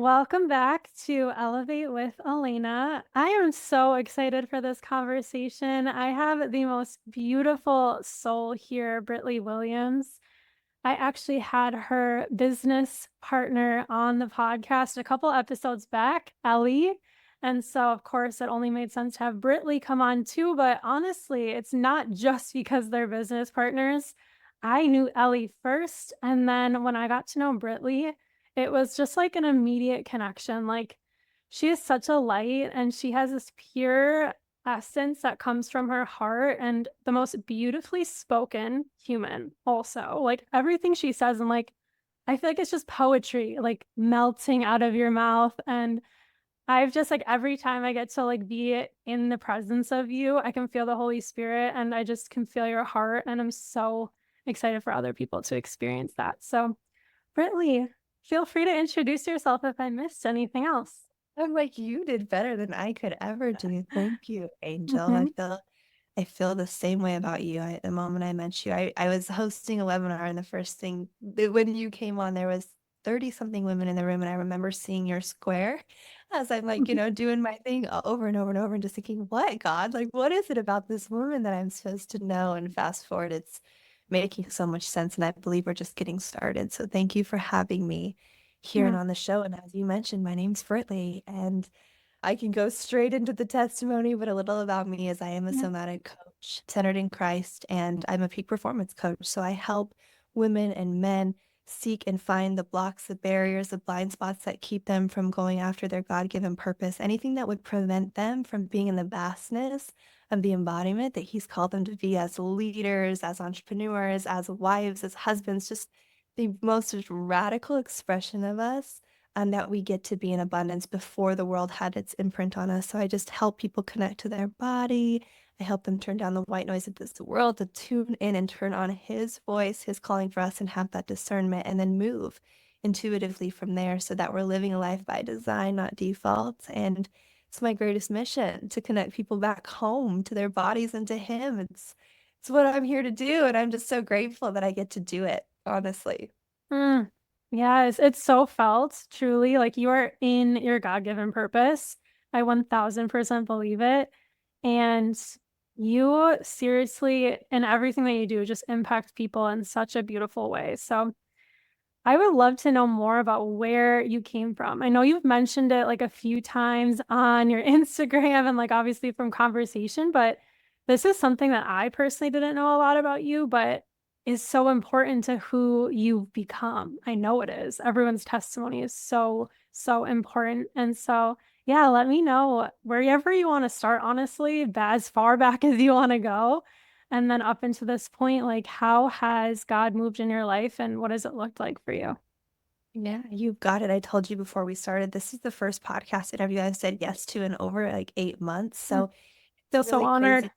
Welcome back to Elevate with Elena. I am so excited for this conversation. I have the most beautiful soul here, Britley Williams. I actually had her business partner on the podcast a couple episodes back, Ellie. And so, of course, it only made sense to have Britley come on too. But honestly, it's not just because they're business partners. I knew Ellie first. And then when I got to know Britley, it was just like an immediate connection. Like, she is such a light and she has this pure essence that comes from her heart and the most beautifully spoken human also. Like everything she says, and like I feel like it's just poetry, like melting out of your mouth. And I've just like every time I get to like be in the presence of you, I can feel the Holy Spirit and I just can feel your heart. And I'm so excited for other people to experience that. So, Britley, feel free to introduce yourself if I missed anything else. I'm like, you did better than I could ever do. Thank you, Angel. I Mhm. feel I feel the same way about you. The moment I met you, I was hosting a webinar, and the first thing when you came on, there was 30 something women in the room, and I remember seeing your square as I'm like, doing my thing over and over and over, and just thinking, what God, like, what is it about this woman that I'm supposed to know? And fast forward, it's making so much sense, and I believe we're just getting started. So thank you for having me here and Yeah. on the show. And as you mentioned, my name's Britley, and I can go straight into the testimony, but a little about me is I am a Yeah. somatic coach centered in Christ, and I'm a peak performance coach. So I help women and men seek and find the blocks, the barriers, the blind spots that keep them from going after their God-given purpose, anything that would prevent them from being in the vastness of the embodiment that He's called them to be as leaders, as entrepreneurs, as wives, as husbands, just the most radical expression of us that we get to be in abundance before the world had its imprint on us. So I just help people connect to their body. I help them turn down the white noise of this world to tune in and turn on His voice, His calling for us, and have that discernment and then move intuitively from there so that we're living a life by design, not default. And it's my greatest mission to connect people back home to their bodies and to Him. It's what I'm here to do. And I'm just so grateful that I get to do it, honestly. Mm. Yes, it's so felt, truly. Like you are in your God-given purpose. I 1000% believe it. And you seriously, in everything that you do, just impact people in such a beautiful way. So I would love to know more about where you came from. I know you've mentioned it like a few times on your Instagram and like obviously from conversation, but this is something that I personally didn't know a lot about you, but is so important to who you've become. I know it is. Everyone's testimony is so, so important. And so, yeah, let me know wherever you want to start, honestly, as far back as you want to go. And then up into this point, like how has God moved in your life and what does it look like for you? Yeah, you've got it. I told you before we started, this is the first podcast interview I've said yes to in over like 8 months. Mm. So Feel it's so really honored. crazy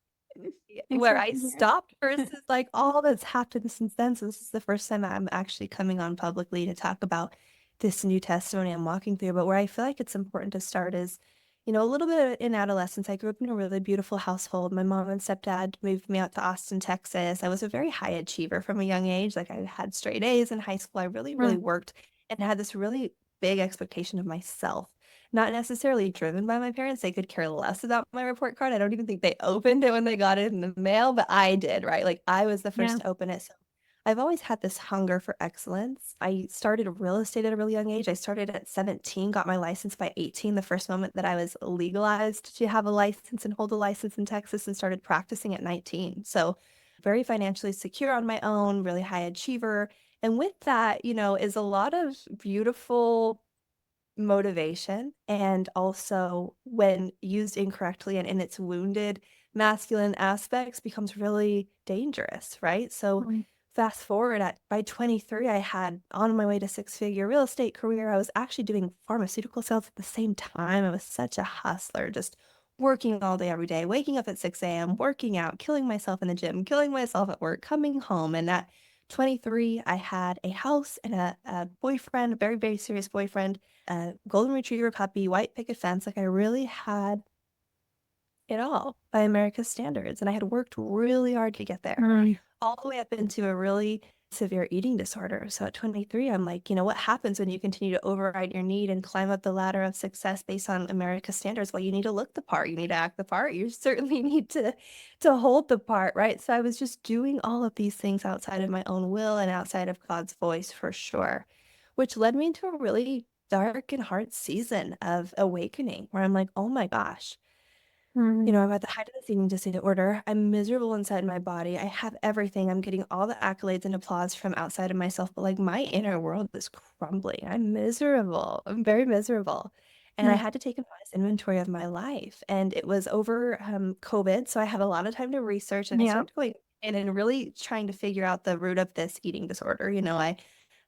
where I Excited to hear. stopped versus like all that's happened since then. So this is the first time I'm actually coming on publicly to talk about this new testimony I'm walking through. But where I feel like it's important to start is, a little bit in adolescence. I grew up in a really beautiful household. My mom and stepdad moved me out to Austin, Texas. I was a very high achiever from a young age. Like I had straight A's in high school. I really, really Mm. worked and had this really big expectation of myself. Not necessarily driven by my parents. They could care less about my report card. I don't even think they opened it when they got it in the mail, but I did, right? Like I was the Yeah. first to open it. So I've always had this hunger for excellence. I started real estate at a really young age. I started at 17, got my license by 18, the first moment that I was legalized to have a license and hold a license in Texas, and started practicing at 19. So very financially secure on my own, really high achiever. And with that, is a lot of beautiful motivation, and also when used incorrectly and in its wounded masculine aspects becomes really dangerous, right? So Mm. fast forward at by 23, I had on my way to six-figure real estate career. I was actually doing pharmaceutical sales at the same time. I was such a hustler, just working all day every day, waking up at 6 a.m., working out, killing myself in the gym, killing myself at work, coming home. And at 23, I had a house and a boyfriend, a very, very serious boyfriend, a golden retriever puppy, white picket fence. Like I really had it all by America's standards. And I had worked really hard to get there, Mm. all the way up into a really severe eating disorder. So at 23, I'm like, what happens when you continue to override your need and climb up the ladder of success based on America's standards? Well, you need to look the part, you need to act the part, you certainly need to hold the part, right? So I was just doing all of these things outside of my own will and outside of God's voice for sure, which led me into a really dark and hard season of awakening where I'm like, oh my gosh, Mm. I'm at the height of this eating disorder. I'm miserable inside my body. I have everything. I'm getting all the accolades and applause from outside of myself, but like my inner world is crumbling. I'm miserable. I'm very miserable. And I Mm. had to take an honest inventory of my life. And it was over COVID. So I had a lot of time to research and I Yeah. started going in and really trying to figure out the root of this eating disorder. I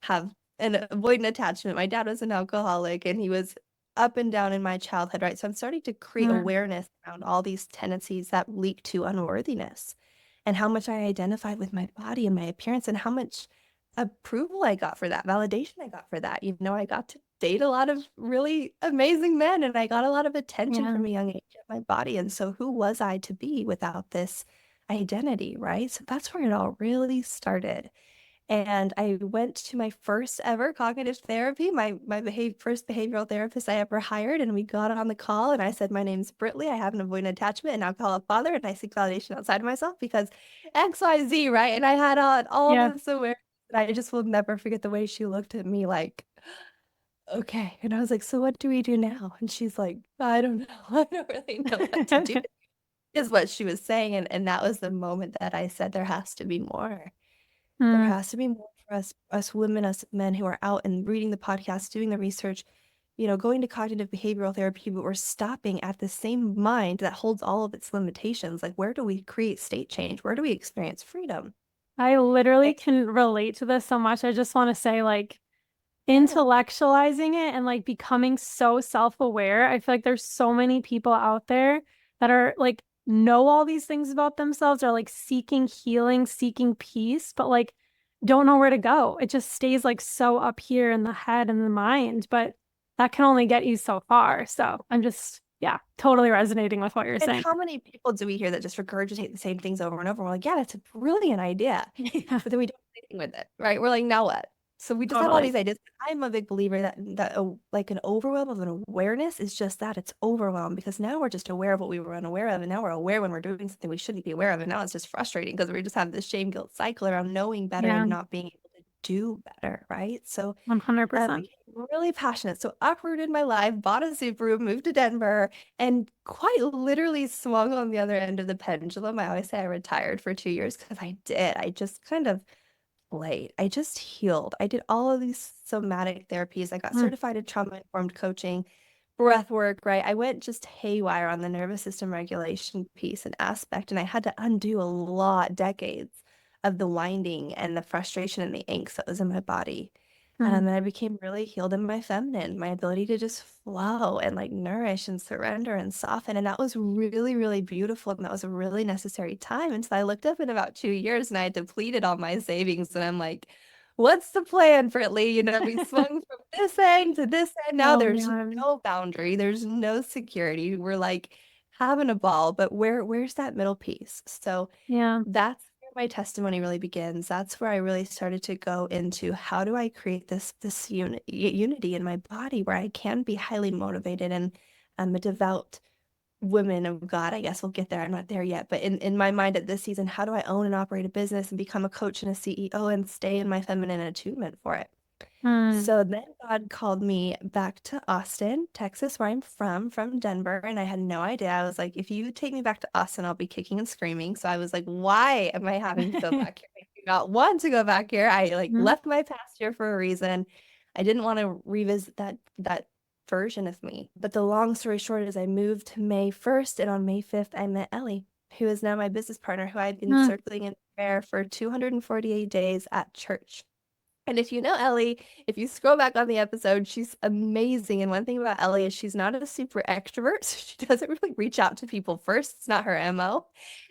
have an avoidant attachment. My dad was an alcoholic and he was up and down in my childhood, right? So I'm starting to create Mm. awareness around all these tendencies that leak to unworthiness and how much I identified with my body and my appearance and how much approval I got for that, validation I got for that. I got to date a lot of really amazing men and I got a lot of attention Yeah. from a young age at my body. And so who was I to be without this identity, right? So that's where it all really started. And I went to my first ever cognitive therapy, my first behavioral therapist I ever hired. And we got on the call and I said, my name's Britley. I have an avoidant attachment and alcoholic father. And I seek validation outside of myself because XYZ, right? And I had on all Yeah. this awareness. And I just will never forget the way she looked at me like, okay. And I was like, so what do we do now? And she's like, I don't know. I don't really know what to do, is what she was saying. And that was the moment that I said, there has to be more. There Mm. has to be more for us women, us men who are out and reading the podcast, doing the research, going to cognitive behavioral therapy, but we're stopping at the same mind that holds all of its limitations. Like, where do we create state change? Where do we experience freedom? I literally And can relate to this so much. I just want to say, like, yeah, intellectualizing it and like becoming so self-aware. I feel like there's so many people out there that are like know all these things about themselves, are like seeking healing, seeking peace, but like don't know where to go. It just stays like so up here in the head and the mind, but that can only get you so far. So I'm just, yeah, totally resonating with what you're and saying. how many people do we hear that just regurgitate the same things over and over? We're like, yeah, that's a brilliant idea. Yeah, But then we don't do anything with it, right? We're like, now what? So we just have all totally. these ideas. I'm a big believer that like an overwhelm of an awareness is just that, it's overwhelm because now we're just aware of what we were unaware of, and now we're aware when we're doing something we shouldn't be aware of, and now it's just frustrating because we just have this shame guilt cycle around knowing better Yeah, and not being able to do better, right? So 100%. became really passionate. So uprooted my life, bought a Subaru, moved to Denver, and quite literally swung on the other end of the pendulum. I always say I retired for 2 years because I did. I just kind of played. I just healed. I did all of these somatic therapies. I got Mm. certified in trauma-informed coaching, breath work, right? I went just haywire on the nervous system regulation piece and aspect, and I had to undo a lot, decades of the winding and the frustration and the angst that was in my body. Mm. And I became really healed in my feminine, my ability to just flow and like nourish and surrender and soften. And that was really, really beautiful. And that was a really necessary time. And so I looked up in about 2 years and I had depleted all my savings. And I'm like, what's the plan, Britley? We swung from this end to this end. Now Oh there's man. no boundary, there's no security. We're like having a ball, but where's that middle piece? So Yeah. that's where my testimony really begins. That's where I really started to go into how do I create this unity in my body where I can be highly motivated and I'm a devout woman of God. I guess we'll get there. I'm not there yet. But in my mind at this season, how do I own and operate a business and become a coach and a CEO and stay in my feminine attunement for it? Mm. So then God called me back to Austin, Texas, where I'm from Denver, and I had no idea. I was like, if you take me back to Austin, I'll be kicking and screaming. So I was like, why am I having to go back here? I do not want to go back here. I like Mhm. left my past here for a reason. I didn't want to revisit that version of me. But the long story short is I moved May 1st, and on May 5th, I met Ellie, who is now my business partner, who I'd been Mm. circling in prayer for 248 days at church. And if you know Ellie, if you scroll back on the episode, she's amazing. And one thing about Ellie is she's not a super extrovert, so she doesn't really reach out to people first. It's not her MO.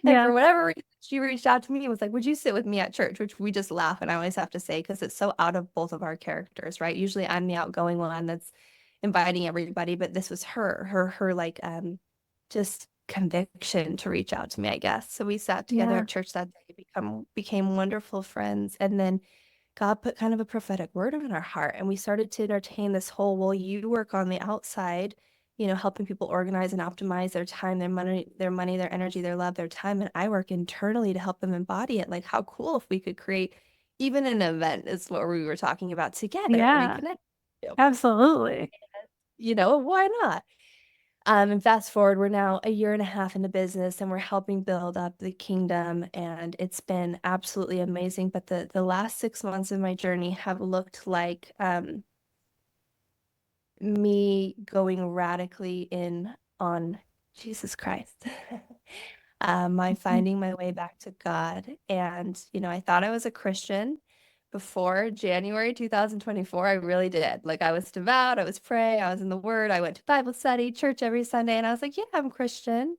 And Yeah. for whatever reason, she reached out to me and was like, would you sit with me at church? Which we just laugh. And I always have to say, because it's so out of both of our characters, right? Usually I'm the outgoing one that's inviting everybody, but this was her like just conviction to reach out to me, I guess. So we sat together Yeah. at church that day, became wonderful friends. And then God put kind of a prophetic word in our heart, and we started to entertain this whole, well, you work on the outside, helping people organize and optimize their time, their energy, their love, their time, and I work internally to help them embody it. Like, how cool if we could create even an event is what we were talking about together, Yeah. reconnect. Absolutely. Why not? And fast forward, we're now a year and a half into business and we're helping build up the kingdom. And it's been absolutely amazing. But the last 6 months of my journey have looked like me going radically in on Jesus Christ. My Mhm. finding my way back to God. And, I thought I was a Christian before January 2024. I really did. Like, I was devout, I was praying, I was in the Word, I went to Bible study, church every Sunday, and I was like, yeah, I'm Christian.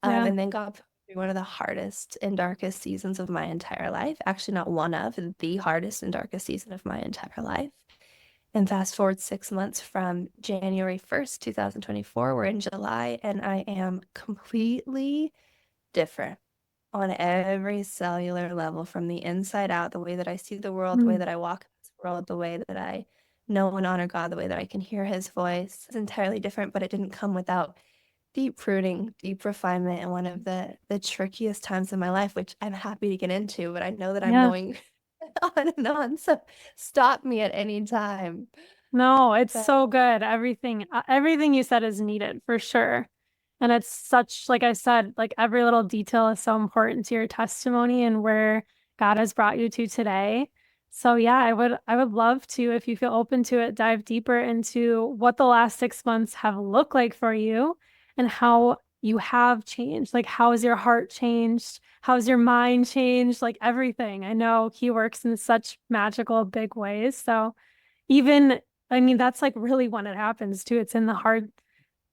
Yeah. And then God put me through one of the hardest and darkest seasons of my entire life. Actually, not one of, the hardest and darkest season of my entire life. And fast forward 6 months from January 1st, 2024, we're in July, and I am completely different on every cellular level from the inside out, the way that I see the world, the way Mm. that I walk in this world, the way that I know and honor God, the way that I can hear his voice. It's entirely different, but it didn't come without deep pruning, deep refinement, and one of the trickiest times in my life, which I'm happy to get into, but I know that I'm Yeah. going on and on. So stop me at any time. No, it's But so good. Everything you said is needed for sure. And it's such, like I said, like every little detail is so important to your testimony and where God has brought you to today. So yeah, I would love to, if you feel open to it, dive deeper into what the last 6 months have looked like for you and how you have changed. Like, how has your heart changed? How's your mind changed? Like everything. I know he works in such magical, big ways. So even, I mean, that's like really when it happens too. It's in the heart,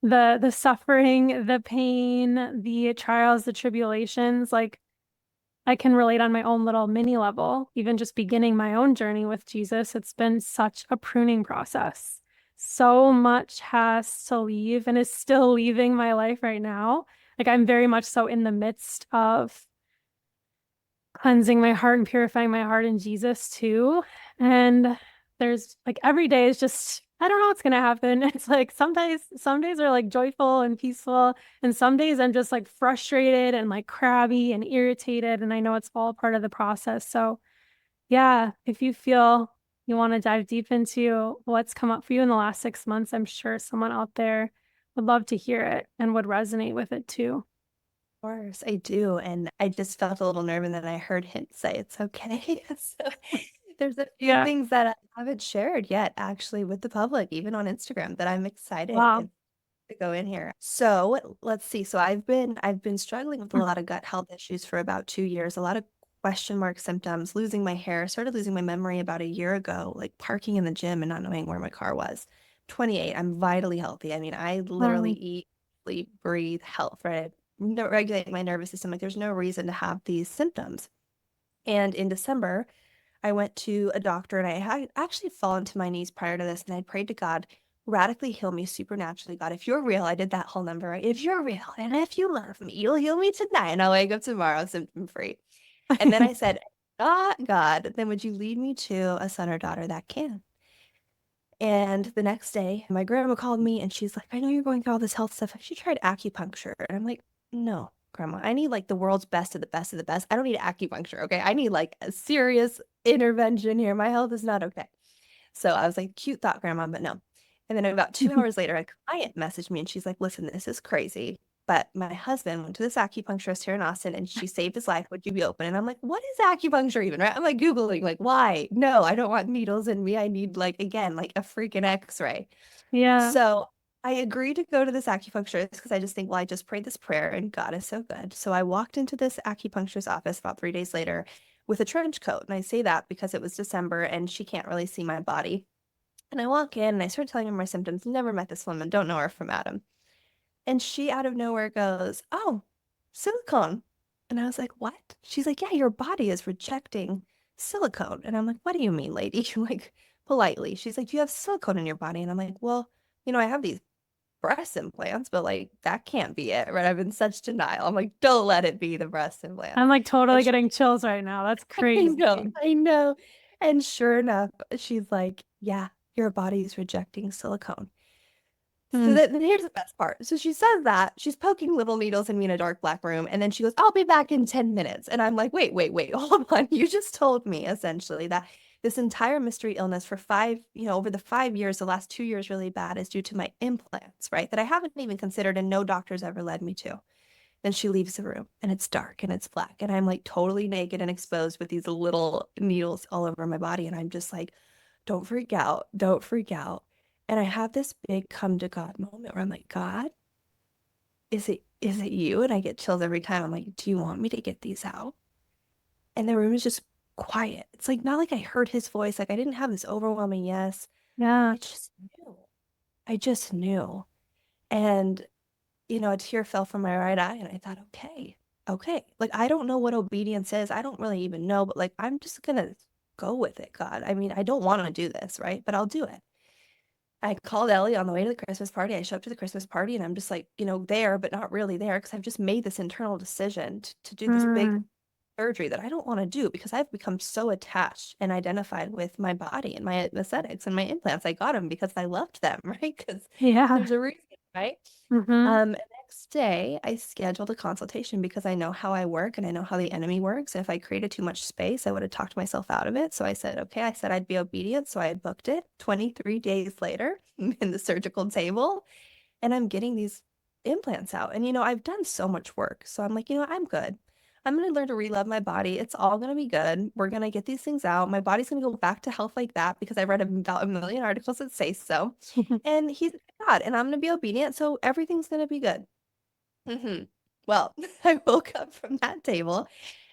the suffering, the pain, the trials, the tribulations. Like, I can relate on my own little mini level, even just beginning my own journey with Jesus. It's been such a pruning process. So much has to leave and is still leaving my life right now. Like, I'm very much so in the midst of cleansing my heart and purifying my heart in Jesus too. And there's like every day is just, I don't know what's gonna happen. It's like some days are like joyful and peaceful, and some days I'm just like frustrated and like crabby and irritated. And I know it's all part of the process. So yeah, if you feel you want to dive deep into what's come up for you in the last 6 months, I'm sure someone out there would love to hear it and would resonate with it too. course, I do. And I just felt a little nerve, and then I heard him say it's okay. So there's a few Yeah. things that I haven't shared yet, actually, with the public, even on Instagram, that I'm excited Wow. to go in here. So let's see. So I've been struggling with a lot of gut health issues for about 2 years, a lot of question mark symptoms, losing my hair, started losing my memory about a year ago, like parking in the gym and not knowing where my car was. 28, I'm vitally healthy. I mean, I literally Wow. eat, sleep, breathe health, right? No, regulate my nervous system. Like, there's no reason to have these symptoms. And in December, I went to a doctor, and I had actually fallen to my knees prior to this, and I prayed to God, radically heal me supernaturally. God, if you're real, I did that whole number, right? If you're real and if you love me, you'll heal me tonight and I'll wake up tomorrow symptom free. And then I said, ah, God, then would you lead me to a son or daughter that can? And the next day, my grandma called me and she's like, I know you're going through all this health stuff. Have you tried acupuncture? And I'm like, no, grandma, I need like the world's best of the best of the best. I don't need acupuncture. Okay. I need like a serious intervention here. My health is not okay. So I was like, cute thought, grandma, but no. And then about 2 hours later, a client messaged me and she's like, listen, this is crazy. But my husband went to this acupuncturist here in Austin and she saved his life. Would you be open? And I'm like, what is acupuncture even? Right? I'm like Googling, like, why? No, I don't want needles in me. I need like, again, like a freaking x-ray. Yeah. So I agreed to go to this acupuncturist because I just think, well, I just prayed this prayer and God is so good. So I walked into this acupuncturist's office about 3 days later with a trench coat. And I say that because it was December and she can't really see my body. And I walk in and I start telling her my symptoms. Never met this woman, don't know her from Adam. And she out of nowhere goes, oh, silicone. And I was like, what? She's like, yeah, your body is rejecting silicone. And I'm like, what do you mean, lady? Like, politely. She's like, you have silicone in your body. And I'm like, well, I have these breast implants, but like that can't be it, right? I'm in such denial. I'm like, don't let it be the breast I'm implants. like And totally she, getting chills right now. That's I know, crazy. I know. And sure enough, she's like, yeah, your body's rejecting silicone. So Mm. then here's the best part. So she says that she's poking little needles in me in a dark black room, and then she goes, "I'll be back in 10 minutes." And I'm like, wait, hold on. You just told me essentially that this entire mystery illness for over the 5 years, the last 2 years really bad is due to my implants, right? That I haven't even considered and no doctor's ever led me to. Then she leaves the room and it's dark and it's black, and I'm like totally naked and exposed with these little needles all over my body. And I'm just like, don't freak out. Don't freak out. And I have this big come to God moment where I'm like, God, is it you? And I get chills every time. I'm like, do you want me to get these out? And the room is just quiet. It's like not like I heard his voice. Like I didn't have this overwhelming yes. Yeah. I just knew. I just knew. And, a tear fell from my right eye and I thought, okay, okay. Like I don't know what obedience is. I don't really even know, but like I'm just gonna go with it, God. I mean, I don't want to do this, right? But I'll do it. I called Ellie on the way to the Christmas party. I show up to the Christmas party and I'm just like, there, but not really there because I've just made this internal decision to do this big Mm. surgery that I don't want to do because I've become so attached and identified with my body and my aesthetics and my implants. I got them because I loved them, right? Because Yeah. there's a reason, right? Mm-hmm. The next day, I scheduled a consultation because I know how I work and I know how the enemy works. And if I created too much space, I would have talked myself out of it. So I said, okay, I said I'd be obedient. So I booked it 23 days later in the surgical table, and I'm getting these implants out. And, I've done so much work. So I'm like, I'm good. I'm going to learn to relove my body. It's all going to be good. We're going to get these things out. My body's going to go back to health like that because I read about a million articles that say so. And he's God, and I'm going to be obedient. So everything's going to be good. Well, I woke up from that table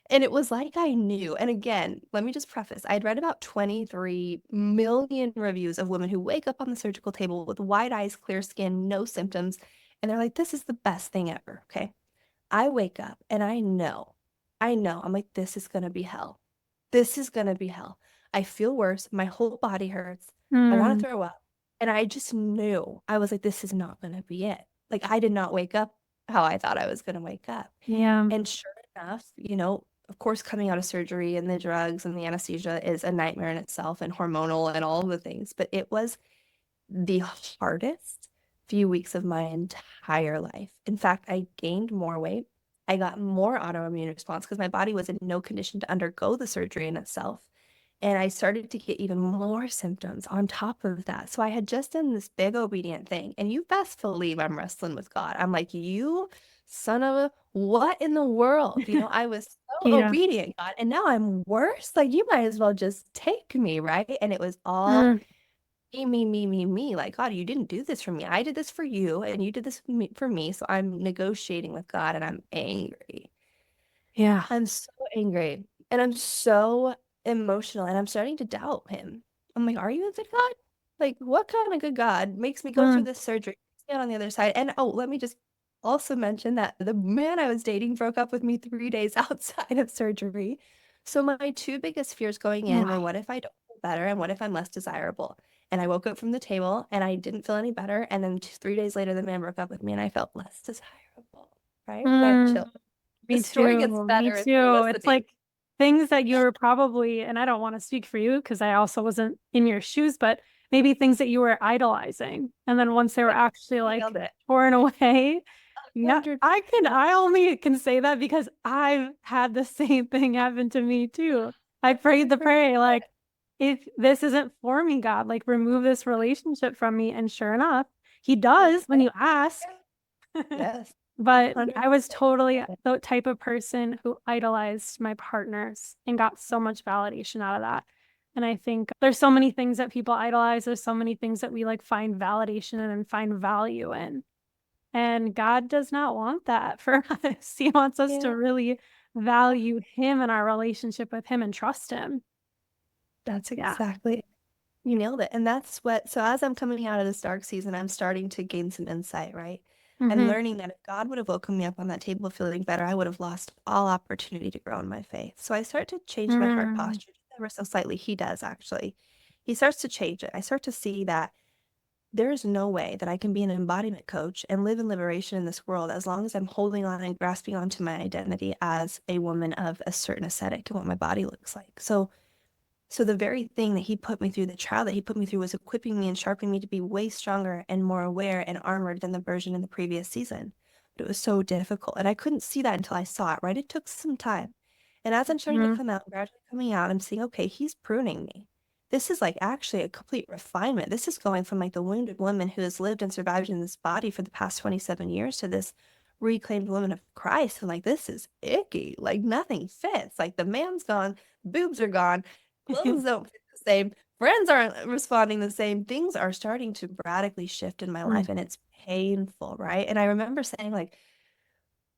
and it was like I knew. And again, let me just preface, I'd read about 23 million reviews of women who wake up on the surgical table with wide eyes, clear skin, no symptoms. And they're like, this is the best thing ever. Okay. I wake up and I know, I'm like, this is going to be hell. This is going to be hell. I feel worse. My whole body hurts. I want Mm. to throw up. And I just knew, I was like, this is not going to be it. Like, I did not wake up how I thought I was going to wake up. Yeah. And sure enough, of course, coming out of surgery and the drugs and the anesthesia is a nightmare in itself and hormonal and all of the things. But it was the hardest few weeks of my entire life. In fact, I gained more weight. I got more autoimmune response because my body was in no condition to undergo the surgery in itself. And I started to get even more symptoms on top of that. So I had just done this big obedient thing. And you best believe I'm wrestling with God. I'm like, you son of a, what in the world? I was so Yeah. obedient, God. And now I'm worse. Like, you might as well just take me, right? And it was all Mm. me. Like, God, you didn't do this for me. I did this for you, and you did this for me. So I'm negotiating with God, and I'm angry. Yeah. I'm so angry, and I'm so emotional, and I'm starting to doubt him. I'm like, are you a good God? Like, what kind of good God makes me go through Mm. this surgery, stand on the other side? And oh, let me just also mention that the man I was dating broke up with me 3 days outside of surgery. So my two biggest fears going in were, Oh. what if I don't feel better, and what if I'm less desirable? And I woke up from the table and I didn't feel any better. And then 3 days later, the man broke up with me and I felt less desirable. Right? I have Mm. chill. The Me story gets too. Me better as you're too. It's listening. like things that you were probably, and I don't want to speak for you because I also wasn't in your shoes, but maybe things that you were idolizing. And then once they were actually You like nailed it. torn away, yeah, 100%. I only can say that because I've had the same thing happen to me too. I prayed the prayer, 100%. like, if this isn't for me, God, like remove this relationship from me. And sure enough, he does when you ask. Yes. But I was 100%. totally the type of person who idolized my partners and got so much validation out of that. And I think there's so many things that people idolize. There's so many things that we like find validation in and find value in. And God does not want that for us. He wants us to Yeah. really value Him and our relationship with Him and trust Him. That's Yeah. exactly, you nailed it. And so as I'm coming out of this dark season, I'm starting to gain some insight, right? I'm Mm-hmm. learning that if God would have woken me up on that table feeling better, I would have lost all opportunity to grow in my faith. So I start to change my heart Mm. posture just ever so slightly. He does actually. He starts to change it. I start to see that there's no way that I can be an embodiment coach and live in liberation in this world as long as I'm holding on and grasping onto my identity as a woman of a certain aesthetic and what my body looks like. So the very thing that he put me through, the trial that he put me through, was equipping me and sharpening me to be way stronger and more aware and armored than the version in the previous season. But it was so difficult. And I couldn't see that until I saw it, right? It took some time. And as I'm starting to Mhm. come out, gradually coming out, I'm seeing, okay, he's pruning me. This is like actually a complete refinement. This is going from like the wounded woman who has lived and survived in this body for the past 27 years to this reclaimed woman of Christ. And like, this is icky. Like, nothing fits. Like, the man's gone, boobs are gone, clothes don't fit the same, friends aren't responding the same. Things are starting to radically shift in my life, Mm. and it's painful, right? And I remember saying, like,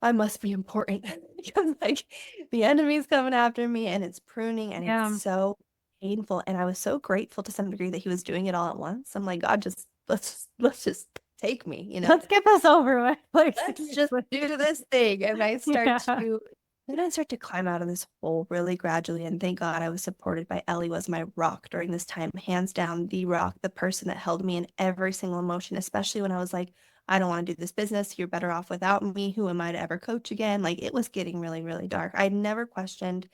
I must be important because like the enemy's coming after me and it's pruning and it's Yeah. so painful. And I was so grateful to some degree that he was doing it all at once. I'm like, God, just let's just take me, you know? Let's get this over with. Like, Let's just seriously. do this thing. And Yeah. I start to climb out of this hole really gradually. And thank God I was supported by Ellie, was my rock during this time, hands down, the rock, the person that held me in every single emotion, especially when I was like, I don't want to do this business. You're better off without me. Who am I to ever coach again? Like, it was getting really, really dark. I never questioned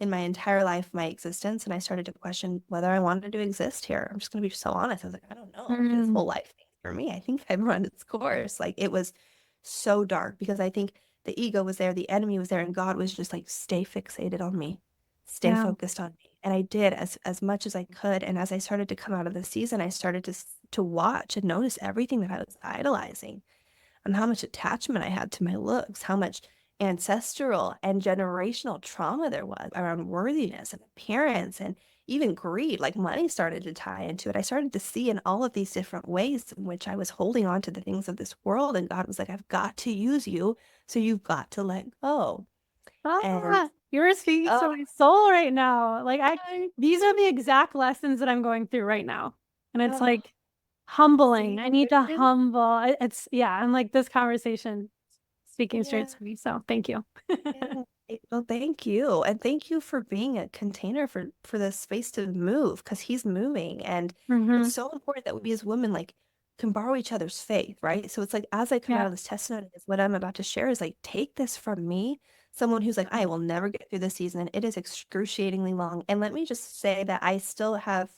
in my entire life my existence. And I started to question whether I wanted to exist here. I'm just going to be so honest. I was like, I don't know. This Mm. whole life thing for me, I think I've run its course. Like, it was so dark because I think the ego was there, the enemy was there, and God was just like, stay fixated on me, stay Yeah. focused on me. And I did as much as I could. And as I started to come out of the season, I started to watch and notice everything that I was idolizing and how much attachment I had to my looks, how much ancestral and generational trauma there was around worthiness and appearance and even greed. Like, money started to tie into it. I started to see in all of these different ways in which I was holding on to the things of this world. And God was like, I've got to use you. So you've got to let go. And Ah, you're speaking to oh, my soul right now. Like, I, these are the exact lessons that I'm going through right now. And it's oh, like humbling. see, I need there to it is. humble. It's, yeah, I'm like this conversation speaking straight Yeah. to me. So thank you. Yeah. Well, thank you. And thank you for being a container for the space to move, because he's moving. And it's Hmm. so important that we as women like can borrow each other's faith, right? So it's like, as I come out Yeah. of this testimony, is what I'm about to share is like, take this from me, someone who's like, I will never get through this season. It is excruciatingly long. And let me just say that I still have,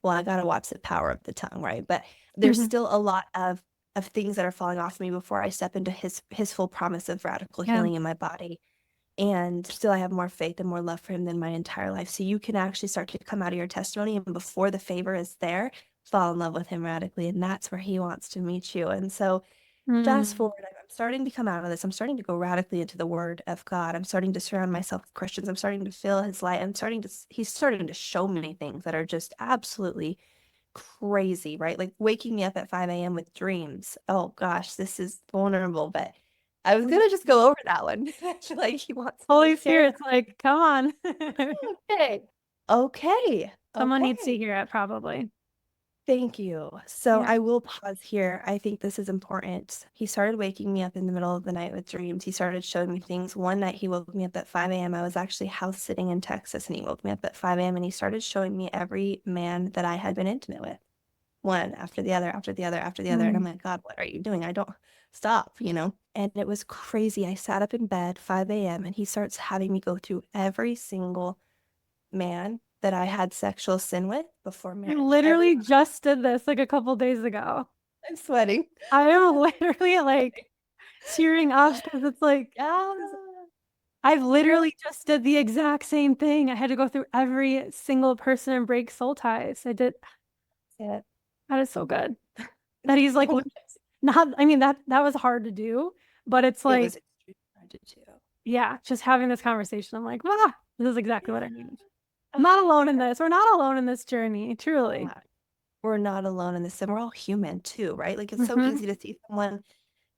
well, I gotta watch the power of the tongue, right? But there's Hmm. still a lot of things that are falling off me before I step into his full promise of radical Yeah. healing in my body. And still, I have more faith and more love for him than my entire life. So you can actually start to come out of your testimony, and before the favor is there, fall in love with him radically. And that's where he wants to meet you. And so fast Mm. forward, I'm starting to come out of this. I'm starting to go radically into the word of God. I'm starting to surround myself with Christians. I'm starting to feel his light. He's starting to show me things that are just absolutely crazy, right? Like waking me up at 5 a.m. with dreams. Oh gosh, this is vulnerable, but I was gonna just go over that one. I feel like he wants me to Holy share Spirit's like, come on. that. Okay. Okay. Someone needs to Okay. hear it, probably. Thank you. So Yeah. I will pause here. I think this is important. He started waking me up in the middle of the night with dreams. He started showing me things. One night he woke me up at 5 a.m. I was actually house sitting in Texas, and he woke me up at 5 a.m. and he started showing me every man that I had been intimate with, one after the other, after the other, after the other. And I'm Mm. like, God, what are you doing? I don't stop, you know? And it was crazy. I sat up in bed 5 a.m. and he starts having me go through every single man that I had sexual sin with before I marriage. literally Everyone. just did this like a couple days ago. I'm sweating. I am literally like tearing up because it's like Yeah. I've Yeah. literally just did the exact same thing. I had to go through every single person and break soul ties. I did. Yeah. That is so good. That he's like Oh, not, I mean, that was hard to do, but it's it like, was extremely hard to do. yeah, just having this conversation. I'm like, this is exactly what I Yeah. need. I'm Ah, not alone in yeah. this. We're not alone in this journey, truly. We're not alone in this, and we're all human too, right? Like, it's so Hmm. easy to see someone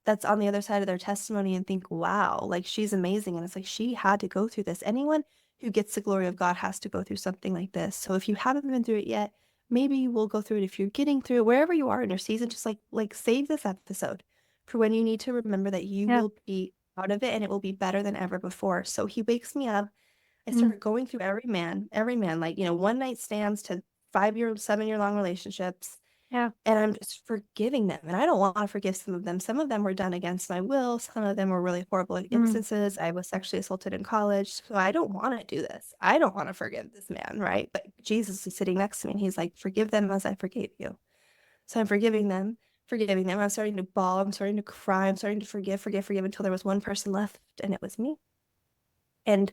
that's on the other side of their testimony and think, wow, like, she's amazing. And it's like, she had to go through this. Anyone who gets the glory of God has to go through something like this. So if you haven't been through it yet, maybe you will go through it. If you're getting through it, wherever you are in your season, just like save this episode for when you need to remember that you Yeah. will be out of it and it will be better than ever before. So he wakes me up. I Mm. start going through every man, like, one night stands to 5-year, 7-year long relationships. Yeah. And I'm just forgiving them. And I don't want to forgive some of them. Some of them were done against my will. Some of them were really horrible Mm. instances. I was sexually assaulted in college. So I don't want to do this. I don't want to forgive this man, right? But Jesus is sitting next to me and he's like, forgive them as I forgave you. So I'm forgiving them. I'm starting to bawl. I'm starting to cry. I'm starting to forgive until there was one person left and it was me. And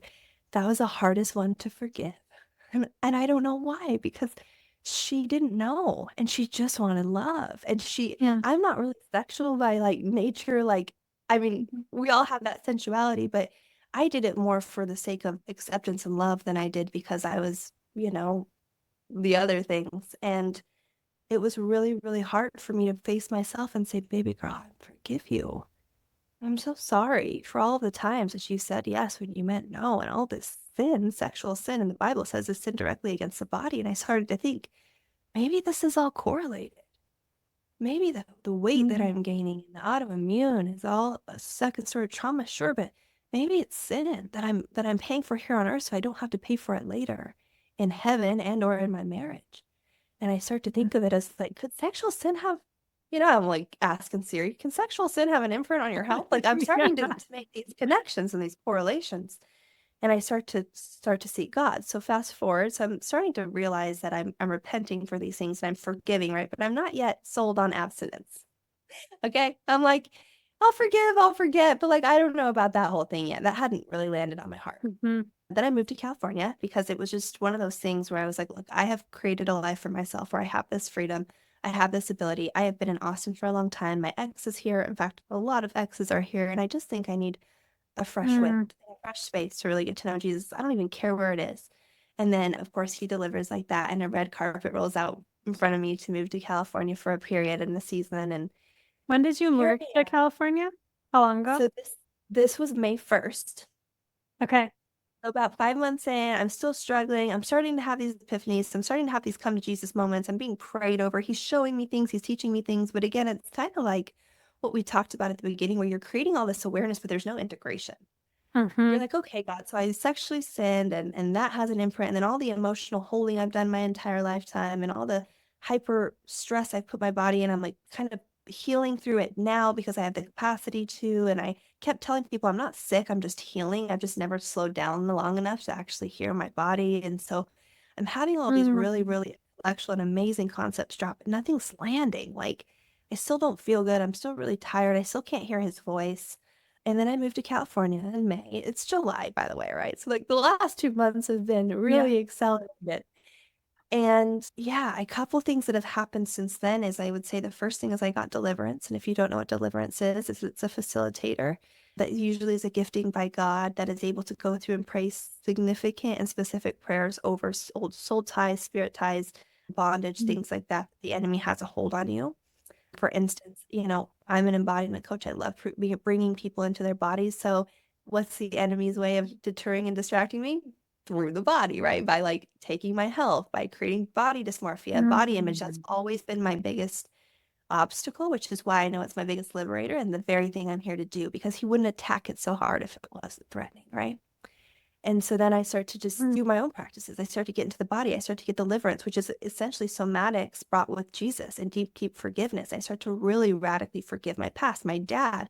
that was the hardest one to forgive. And I don't know why, because she didn't know and she just wanted love. And Yeah. I'm not really sexual by like nature. Like, I mean, Mhm. we all have that sensuality, but I did it more for the sake of acceptance and love than I did because I was, the other things. And it was really, really hard for me to face myself and say, baby girl, I forgive you. I'm so sorry for all of the times that you said yes when you meant no, and all this sin, sexual sin, and the Bible says is sin directly against the body. And I started to think, maybe this is all correlated. Maybe the weight that Mm. I'm gaining and the autoimmune is all a second sort of trauma, sure, but maybe it's sin that I'm paying for here on earth so I don't have to pay for it later in heaven and or in my marriage. And I start to think of it as like, could sexual sin have, I'm like asking Siri, can sexual sin have an imprint on your health? Like I'm Yeah. starting to make these connections and these correlations. And I start to seek God. So fast forward, so I'm starting to realize that I'm repenting for these things and I'm forgiving, right? But I'm not yet sold on abstinence. Okay. I'm like, I'll forgive, I'll forget, but like I don't know about that whole thing yet. That hadn't really landed on my heart. Mhm. Then I moved to California because it was just one of those things where I was like, look, I have created a life for myself where I have this freedom. I have this ability. I have been in Austin for a long time. My ex is here. In fact, a lot of exes are here. And I just think I need a fresh wind, Mm. a fresh space to really get to know Jesus. I don't even care where it is. And then, of course, he delivers like that. And a red carpet rolls out in front of me to move to California for a period in the season. And When did you here move I to am. California? How long ago? So this was May 1st. Okay. About 5 months in, I'm still struggling. I'm starting to have these epiphanies. I'm starting to have these come to Jesus moments. I'm being prayed over. He's showing me things. He's teaching me things. But again, it's kind of like what we talked about at the beginning, where you're creating all this awareness, but there's no integration. You're Mhm. like, okay, God, so I sexually sinned and that has an imprint. And then all the emotional holding I've done my entire lifetime and all the hyper stress I've put my body in, I'm like kind of healing through it now because I have the capacity to. And I kept telling people I'm not sick, I'm just healing. I've just never slowed down long enough to actually hear my body. And so I'm having all these really, Mm. really intellectual and amazing concepts drop, but nothing's landing. Like I still don't feel good. I'm still really tired. I still can't hear his voice. And then I moved to California in May. It's July, by the way, right? So like the last 2 months have been Yeah. really accelerated. And yeah, a couple things that have happened since then is I would say the first thing is I got deliverance. And if you don't know what deliverance is it's a facilitator that usually is a gifting by God that is able to go through and pray significant and specific prayers over soul ties, spirit ties, bondage, Mm. things like that. The enemy has a hold on you. For instance, I'm an embodiment coach. I love bringing people into their bodies. So, what's the enemy's way of deterring and distracting me? Through the body, right? By like taking my health, by creating body dysmorphia, body image. That's Mm. always been my biggest obstacle, which is why I know it's my biggest liberator and the very thing I'm here to do because he wouldn't attack it so hard if it wasn't threatening, right? And so then I start to just Mm. do my own practices. I start to get into the body. I start to get deliverance, which is essentially somatics brought with Jesus and deep forgiveness. I start to really radically forgive my past, my dad,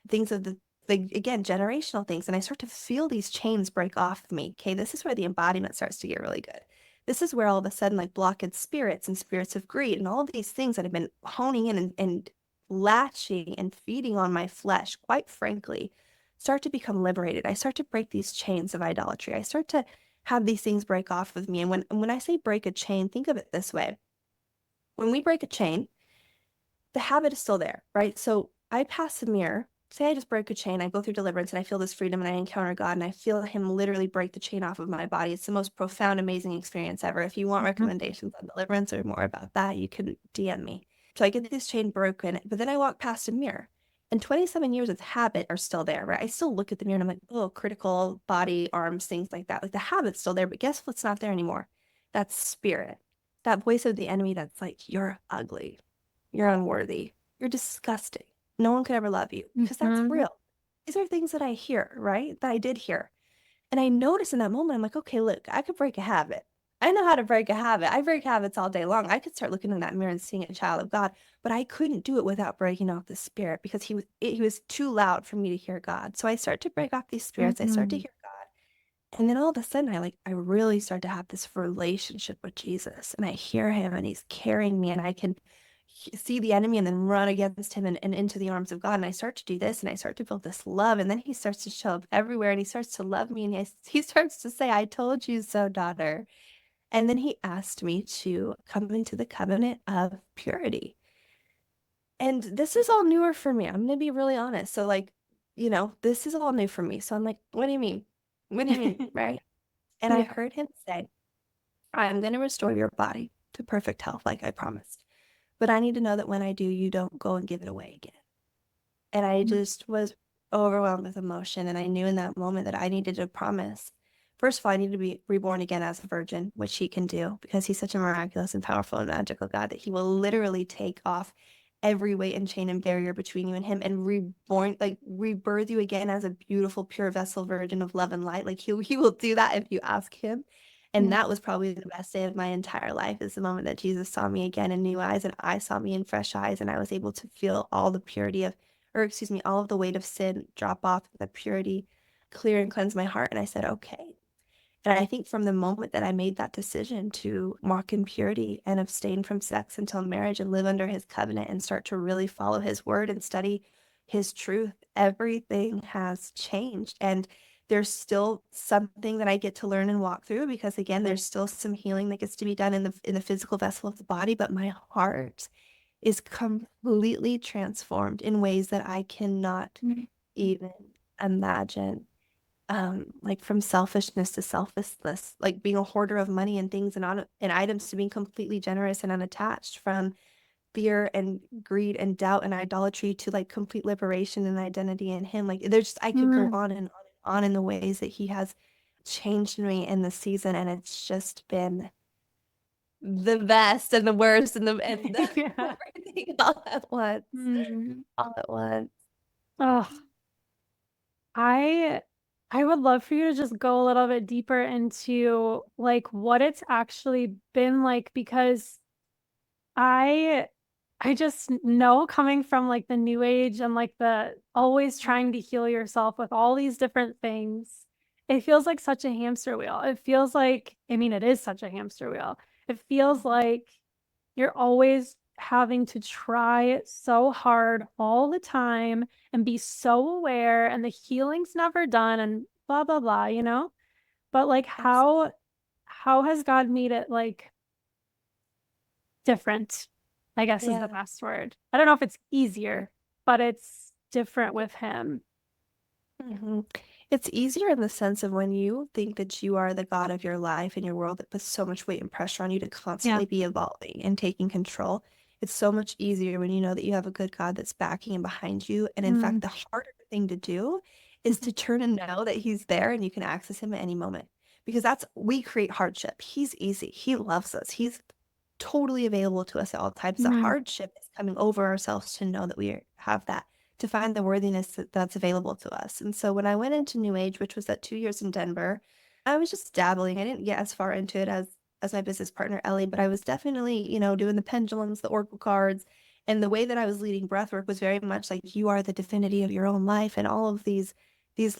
things of again, generational things. And I start to feel these chains break off of me. Okay, this is where the embodiment starts to get really good. This is where all of a sudden, like blocked spirits and spirits of greed and all of these things that have been honing in and latching and feeding on my flesh, quite frankly start to become liberated. I start to break these chains of idolatry. I start to have these things break off of me. And when I say break a chain, think of it this way. When we break a chain, the habit is still there, right? So I pass the mirror. Say I just break a chain, I go through deliverance and I feel this freedom and I encounter God and I feel him literally break the chain off of my body. It's the most profound, amazing experience ever. If you want Mhm. recommendations on deliverance or more about that, you can DM me. So I get this chain broken, but then I walk past a mirror. And 27 years of habit are still there, right? I still look at the mirror and I'm like, oh, critical body, arms, things like that. Like the habit's still there, but guess what's not there anymore? That's spirit. That voice of the enemy that's like, you're ugly. You're unworthy. You're disgusting. No one could ever love you because that's Mhm. real. These are things that I hear, right? That I did hear. And I noticed in that moment, I'm like, okay, look, I could break a habit. I know how to break a habit. I break habits all day long. I could start looking in that mirror and seeing a child of God, but I couldn't do it without breaking off the spirit because he was too loud for me to hear God. So I start to break off these spirits. I start to Mhm. hear God. And then all of a sudden I really start to have this relationship with Jesus and I hear him and he's carrying me and I can see the enemy and then run against him and into the arms of God. And I start to do this and I start to feel this love. And then he starts to show up everywhere and he starts to love me and he starts to say, I told you so, daughter. And then he asked me to come into the covenant of purity. And this is all newer for me. I'm going to be really honest. So, like, this is all new for me. So I'm like, what do you mean? What do you mean? Right. And I Yeah. heard him say, I'm going to restore your body to perfect health, like I promised. But I need to know that when I do, you don't go and give it away again. And I just was overwhelmed with emotion. And I knew in that moment that I needed to promise. First of all, I need to be reborn again as a virgin, which he can do because he's such a miraculous and powerful and magical God that he will literally take off every weight and chain and barrier between you and him and reborn, like rebirth you again as a beautiful, pure vessel virgin of love and light. Like he will do that if you ask him. And Yeah. that was probably the best day of my entire life is the moment that Jesus saw me again in new eyes and I saw me in fresh eyes and I was able to feel all the purity of or excuse me, all of the weight of sin drop off, the purity clear and cleanse my heart. And I said, okay. And I think from the moment that I made that decision to walk in purity and abstain from sex until marriage and live under his covenant and start to really follow his word and study his truth, everything has changed. And there's still something that I get to learn and walk through because again, there's still some healing that gets to be done in the physical vessel of the body, but my heart is completely transformed in ways that I cannot Mhm. even imagine. Like from selfishness to selflessness, like being a hoarder of money and things and items to being completely generous and unattached, from fear and greed and doubt and idolatry to like complete liberation and identity in him. Like there's just I could go Mm. on and on and on in the ways that he has changed me in the season, and it's just been the best and the worst and the Yeah. everything all at once. Mm. All at once. Oh, I I would love for you to just go a little bit deeper into like what it's actually been like because I I just know coming from like the new age and like the always trying to heal yourself with all these different things. It feels like such a hamster wheel. It feels like, I mean, it is such a hamster wheel. It feels like you're always having to try so hard all the time and be so aware, and the healing's never done, and blah, blah, blah, you know? But like, how has God made it like different, I guess is the Yeah. best word. I don't know if it's easier, but it's different with him. Mhm. It's easier in the sense of when you think that you are the God of your life and your world that puts so much weight and pressure on you to Yeah. constantly be evolving and taking control. It's so much easier when you know that you have a good God that's backing and behind you. And in fact, Mm. the harder thing to do is to turn and know that He's there and you can access Him at any moment. Because we create hardship. He's easy. He loves us. He's totally available to us at all times. The Mm. hardship is coming over ourselves to know that have that to find the worthiness that's available to us. And so when I went into New Age, which was that 2 years in Denver, I was just dabbling. I didn't get as far into it as my business partner Ellie, but I was definitely, doing the pendulums, the oracle cards, and the way that I was leading breathwork was very much like you are the divinity of your own life, and all of these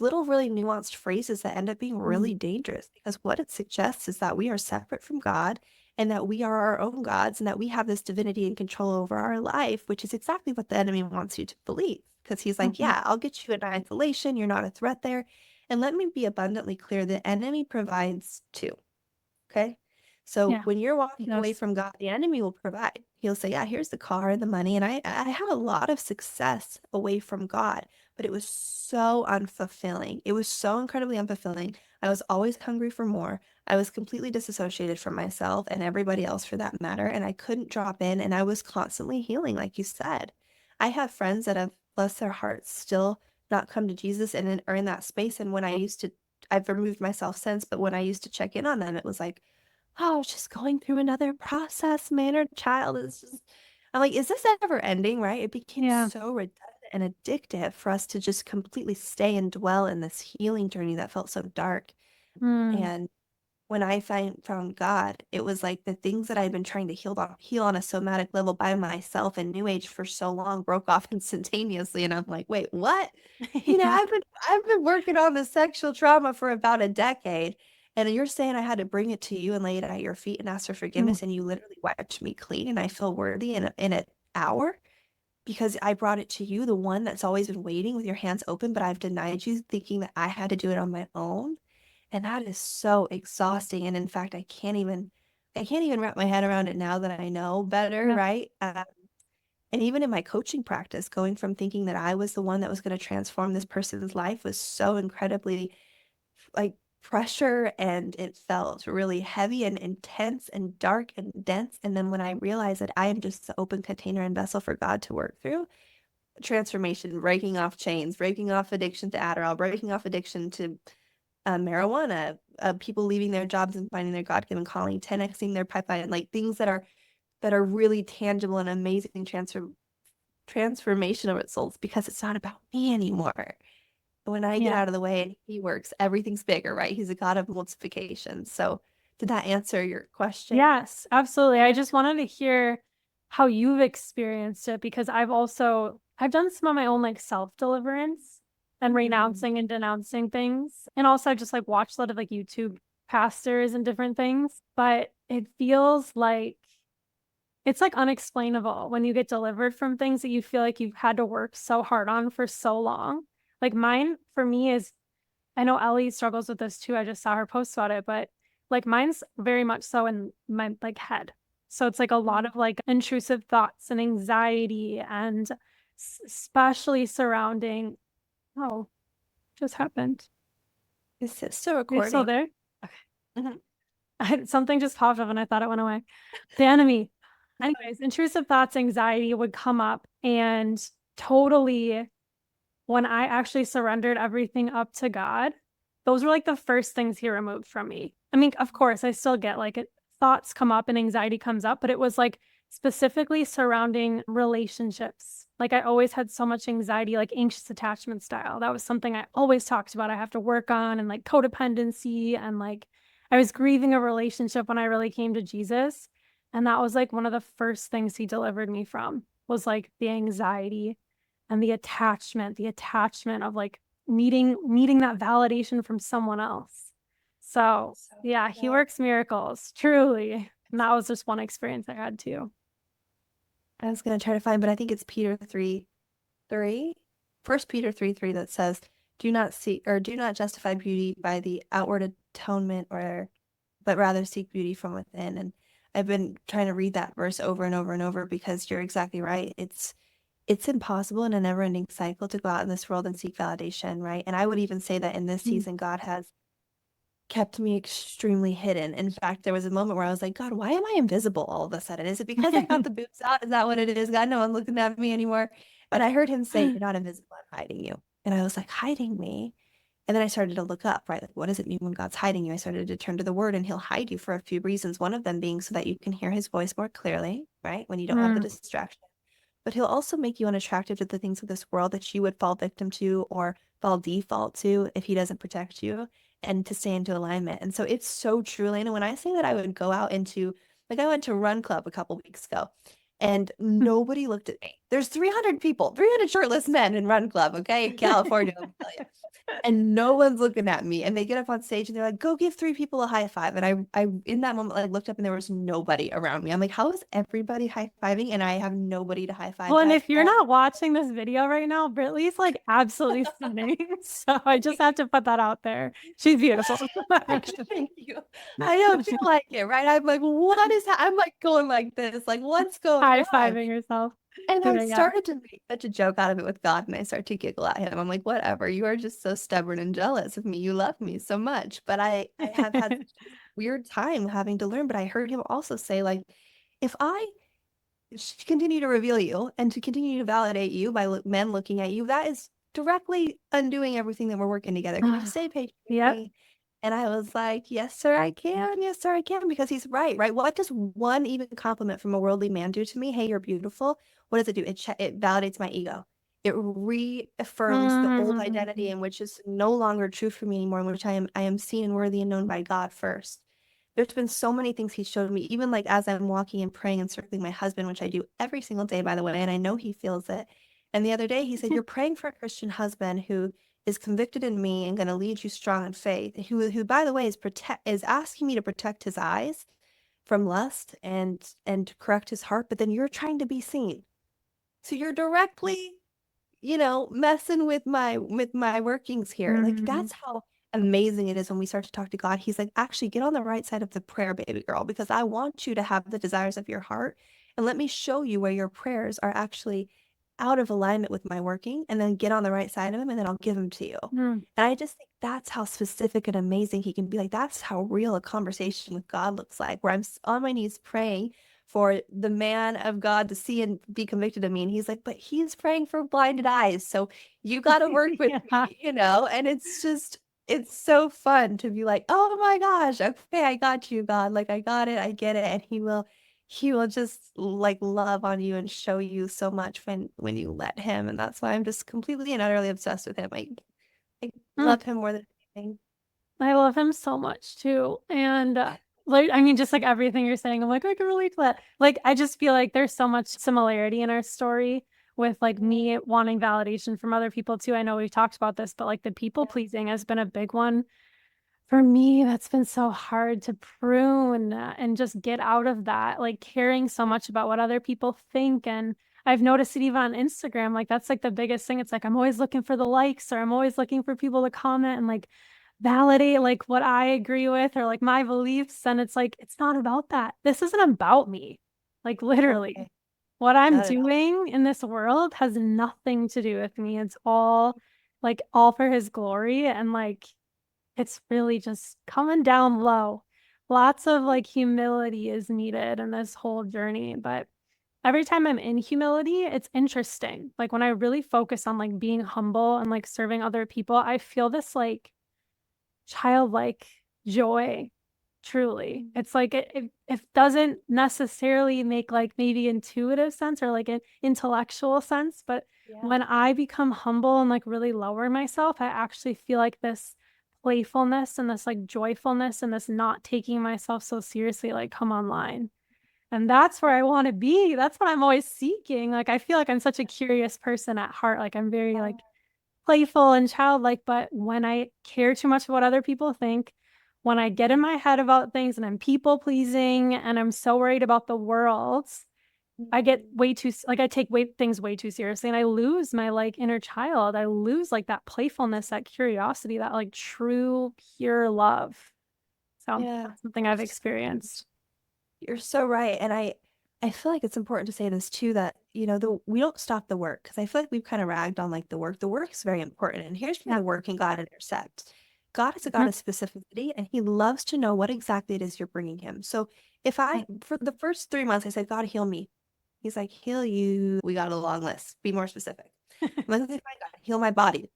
little really nuanced phrases that end up being Mm. really dangerous because what it suggests is that we are separate from God and that we are our own gods and that we have this divinity and control over our life, which is exactly what the enemy wants you to believe. Because he's like, Mhm. yeah, I'll get you in isolation. You're not a threat there. And let me be abundantly clear, the enemy provides too. Okay. So Yeah. when you're He walking away does. from God, the enemy will provide. He'll say, yeah, here's the car and the money. And I had a lot of success away from God, but it was so unfulfilling. It was so incredibly unfulfilling. I was always hungry for more. I was completely disassociated from myself and everybody else for that matter. And I couldn't drop in. And I was constantly healing, like you said. I have friends that have, bless their hearts, still not come to Jesus and are in that space. And when I used to I've removed myself since, but when I used to check in on them, it was like, oh, I was just going through another process, man, or child. I'm like, is this ever ending, right? It became Yeah. so redundant and addictive for us to just completely stay and dwell in this healing journey that felt so dark. Mm. And when I found God, it was like the things that I'd been trying to heal on a somatic level by myself in New Age for so long broke off instantaneously. And I'm like, wait, what? Yeah. I've been working on the sexual trauma for about a decade. And you're saying I had to bring it to you and lay it at your feet and ask for Mm, forgiveness, and you literally wiped me clean, and I feel worthy in an hour because I brought it to you, the one that's always been waiting with your hands open, but I've denied you, thinking that I had to do it on my own. And that is so exhausting. And in fact, I can't even wrap my head around it now that I know better, yeah. right? And even in my coaching practice, going from thinking that I was the one that was going to transform this person's life was so incredibly like pressure, and it felt really heavy and intense and dark and dense. And then when I realized that I am just the open container and vessel for God to work through, transformation, breaking off chains, breaking off addiction to Adderall, breaking off addiction to marijuana, people leaving their jobs and finding their God-given calling, 10xing their pipeline, like things that are really tangible and amazing transformational results, because it's not about me anymore. When I get Yeah. out of the way and he works, everything's bigger, right? He's a God of multiplication. So did that answer your question? Yes, absolutely. I just wanted to hear how you've experienced it because I've done some of my own like self-deliverance and Mm. renouncing and denouncing things. And also just like watched a lot of like YouTube pastors and different things. But it feels like it's like unexplainable when you get delivered from things that you feel like you've had to work so hard on for so long. Like mine for me is I know Ellie struggles with this too. I just saw her post about it, but like mine's very much so in my like head. So it's like a lot of like intrusive thoughts and anxiety and especially surrounding, oh, just happened. Is it still You're still recording? there? Mhm. Something just popped up and I thought it went away. The enemy. Anyways, intrusive thoughts, anxiety would come up and totally when I actually surrendered everything up to God, those were like the first things he removed from me. I mean, of course, I still get like thoughts come up and anxiety comes up, but it was like specifically surrounding relationships. Like I always had so much anxiety, like anxious attachment style. That was something I always talked about. I have to work on and like codependency and like I was grieving a relationship when I really came to Jesus. And that was like one of the first things he delivered me from was like the anxiety and the attachment of like needing that validation from someone else. So So, yeah, he yeah. works miracles, truly. And that was just one experience I had too. I was gonna try to find, but I think it's Peter 3:3. First Peter 3:3 that says, "Do not seek or do not justify beauty by the outward atonement, or but rather seek beauty from within." And I've been trying to read that verse over and over and over because you're exactly right. It's impossible in a never-ending cycle to go out in this world and seek validation, right? And I would even say that in this Mm. season, God has kept me extremely hidden. In fact, there was a moment where I was like, God, why am I invisible all of a sudden? Is it because I got the boobs out? Is that what it is? God, no one looking at me anymore. But I heard him say, You're not invisible, I'm hiding you. And I was like, hiding me? And then I started to look up, right? Like, what does it mean when God's hiding you? I started to turn to the word, and he'll hide you for a few reasons. One of them being so that you can hear his voice more clearly, right? When you don't have the Mm. distraction. But he'll also make you unattractive to the things of this world that you would fall victim to or fall default to if he doesn't protect you, and to stay into alignment. And so it's so true, Lena. When I say that I would go out into, like, I went to Run Club a couple weeks ago and nobody looked at me. There's 300 people, 300 shirtless men in Run Club, okay, in California, I'll tell you. And no one's looking at me. And they get up on stage and they're like, go give three people a high five. And I in that moment, like looked up and there was nobody around me. I'm like, how is everybody high fiving? And I have nobody to high five Well, and back. if you're not watching this video right now, Britley's like absolutely stunning. So I just have to put that out there. She's beautiful. Thank you. I don't feel like it, right? I'm like, what is I'm like going like this, like what's going High on? fiving yourself. And I Yeah. started to make such a joke out of it with God, and I start to giggle at him. I'm like, whatever, you are just so stubborn and jealous of me. You love me so much. But I have had such a weird time having to learn. But I heard him also say, like, if I continue to reveal you and to continue to validate you by men looking at you, that is directly undoing everything that we're working together. Can you stay patient with Yep. me? And I was like, yes, sir, I can. Yes, sir, I can. Because he's right, right? What does one even compliment from a worldly man do to me? Hey, you're beautiful. What does it do? It validates my ego. It reaffirms the old Mm. identity in which is no longer true for me anymore, in which I am seen and worthy and known by God first. there's been so many things he showed me, even like as I'm walking and praying and circling my husband, which I do every single day, by the way, and I know he feels it. And the other day he said, "You're praying for a Christian husband who is convicted in me and going to lead you strong in faith, who by the way is asking me to protect his eyes from lust and to correct his heart, but then you're trying to be seen. So you're directly, messing with my workings here." Like Mm, that's how amazing it is when we start to talk to God. He's like, "Actually, get on the right side of the prayer, baby girl, because I want you to have the desires of your heart. And let me show you where your prayers are actually out of alignment with my working, and then get on the right side of them, and then I'll give them to you." mm, And I just think that's how specific and amazing he can be. Like, that's how real a conversation with God looks like, where on my knees praying for the man of God to see and be convicted of me. And he's like, "But he's praying for blinded eyes. So you got to work with yeah. me." And it's so fun to be like, "Oh my gosh, okay, I got you, God. Like, I got it, I get it." And he will just like love on you and show you so much when you let him. And that's why I'm just completely and utterly obsessed with him. I Mm. love him more than anything. I love him so much too. And like, I mean, just like everything you're saying, I'm like, I can relate to that. Like, I just feel like there's so much similarity in our story with like Yeah, me wanting validation from other people too. I know we've talked about this, but like the people yeah, pleasing has been a big one for me. That's been so hard to prune and just get out of that, like caring so yeah, much about what other people think. And I've noticed it even on Instagram. Like, that's like the biggest thing. It's like I'm always looking for the likes, or I'm always looking for people to comment and like validate like what I agree with or like my beliefs. And it's like, it's not about that. This isn't about me. Like, literally, totally. what I'm Not at all. doing in this world has nothing to do with me. It's all for his glory. And like, it's really just coming down low. Lots of like humility is needed in this whole journey. But every time I'm in humility, it's interesting. Like, when I really focus on like being humble and like serving other people, I feel this like childlike joy. Truly. It's like it doesn't necessarily make like maybe intuitive sense or like an intellectual sense, but Yeah. when I become humble and like really lower myself, I actually feel like this playfulness and this like joyfulness and this not taking myself so seriously like come online. And that's where I want to be. That's what I'm always seeking. Like, I feel like I'm such a curious person at heart. Like, I'm very like playful and childlike, but when I care too much what other people think, when I get in my head about things and I'm people pleasing and I'm so worried about the world, I get Mhm. way too like I take things way too seriously and I lose my like inner child. I lose like that playfulness, that curiosity, that like true pure love. So Yeah. that's something I've experienced. You're so right. And I feel like it's important to say this too, that, we don't stop the work, because I feel like we've kind of ragged on like the work. The work is very important. And here's where Yeah. the work and God intersect. God is a God Mhm. of specificity, and he loves to know what exactly it is you're bringing him. So if I, for the first 3 months, I said, "God, heal me." He's like, "Heal you." We got a long list. Be more specific. I'm like, "Okay, fine, God, heal my body."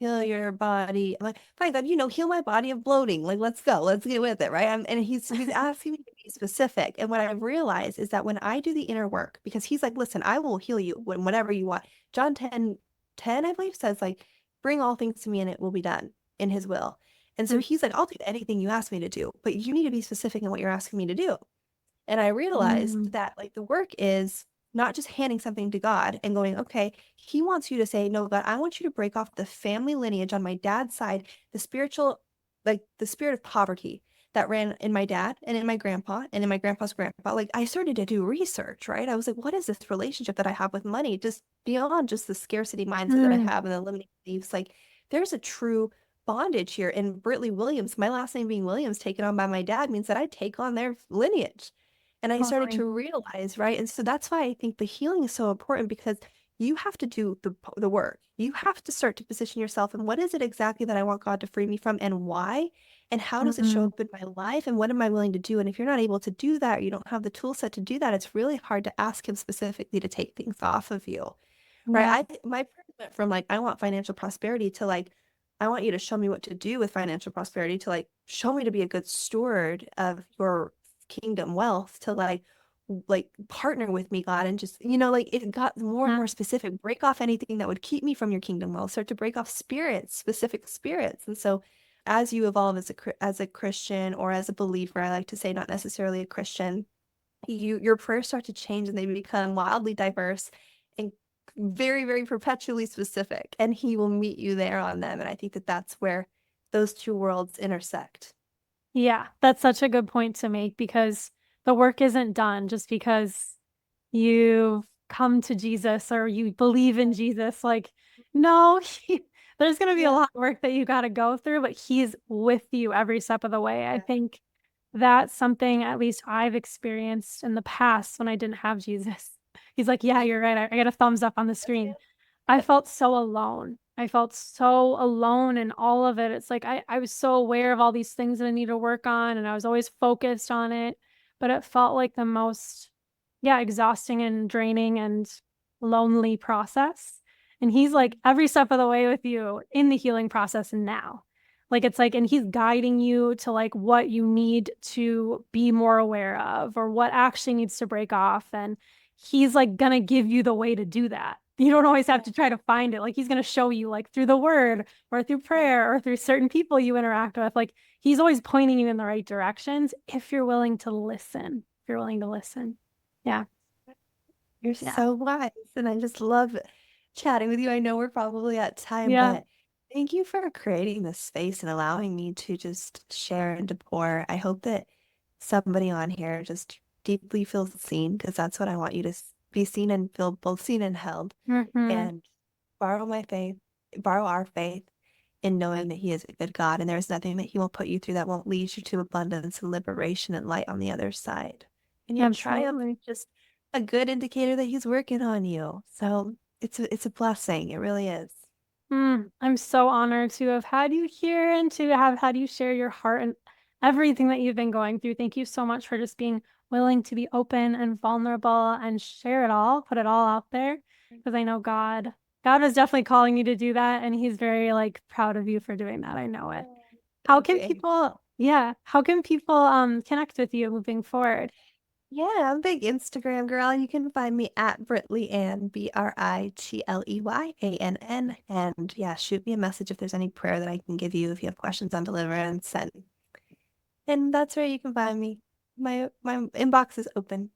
"Heal your body." I'm like, "Fine, God, heal my body of bloating. Like, let's go. Let's get with it, right?" And he's asking me to be specific. And what I realized is that when I do the inner work, because he's like, "Listen, I will heal you when whatever you want." John 10, I believe, says like, "Bring all things to me and it will be done in his will." And so he's like, "I'll do anything you ask me to do, but you need to be specific in what you're asking me to do." And I realized Mm. that like the work is not just handing something to God and going, "Okay, he wants you to say, no, God, I want you to break off the family lineage on my dad's side, the spiritual, like the spirit of poverty that ran in my dad and in my grandpa and in my grandpa's grandpa." Like, I started to do research, right? I was like, what is this relationship that I have with money? Just beyond just the scarcity mindset that I Mm. have and the limiting beliefs. Like, there's a true bondage here. And Britley Williams, my last name being Williams, taken on by my dad, means that I take on their lineage. And I started Totally. to realize, right? And so that's why I think the healing is so important, because you have to do the work. You have to start to position yourself. And what is it exactly that I want God to free me from, and why? And how does it show Mm. up in my life? And what am I willing to do? And if you're not able to do that, or you don't have the tool set to do that, it's really hard to ask him specifically to take things off of you. Right? Yeah. My prayer went from like, I want financial prosperity, to like, I want you to show me what to do with financial prosperity, to like show me to be a good steward of your kingdom wealth, to like partner with me, God. And just, like, it got more and Mm. more specific. Break off anything that would keep me from your kingdom wealth. Start to break off spirits, specific spirits. And so as you evolve as a Christian or as a believer, I like to say not necessarily a Christian, your prayers start to change and they become wildly diverse and very, very perpetually specific. And he will meet you there on them. And I think that that's where those two worlds intersect. Yeah, that's such a good point to make because the work isn't done just because you've come to Jesus or you believe in Jesus. Like, no, there's going to be a Yeah. lot of work that you got to go through, but he's with you every step of the way. I Yeah. think that's something at least I've experienced in the past when I didn't have Jesus. He's like, yeah, you're right. I got a thumbs up on the screen. I felt so alone. I felt so alone in all of it. It's like I was so aware of all these things that I need to work on, and I was always focused on it, but it felt like the most, yeah, exhausting and draining and lonely process. And he's like every step of the way with you in the healing process now. Like it's like, and he's guiding you to like what you need to be more aware of or what actually needs to break off. And he's like gonna give you the way to do that. You don't always have Yeah. to try to find it. Like he's gonna show you like through the word or through prayer or through certain people you interact with. Like he's always pointing you in the right directions if you're willing to listen. If you're willing to listen. Yeah. You're Yeah. so wise, and I just love chatting with you. I know we're probably at time, Yeah. but thank you for creating this space and allowing me to just share and to pour. I hope that somebody on here just deeply feels seen because that's what I want you to be seen and feel both seen and held, Hmm. and borrow my faith, borrow our faith in knowing that He is a good God and there's nothing that He will put you through that won't lead you to abundance and liberation and light on the other side. And yet triumph Absolutely. is just a good indicator that He's working on you. So it's a blessing. It really is. I'm so honored to have had you here and to have had you share your heart and everything that you've been going through. Thank you so much for just being willing to be open and vulnerable and share it all, put it all out there. Because I know God is definitely calling you to do that. And he's very like proud of you for doing that. I know it. How Thank can you. people, yeah, how can people connect with you moving forward? Yeah, I'm a big Instagram girl. You can find me at Britley Ann, BritleyAnn. And yeah, shoot me a message if there's any prayer that I can give you if you have questions on deliverance. And that's where you can find me. My inbox is open.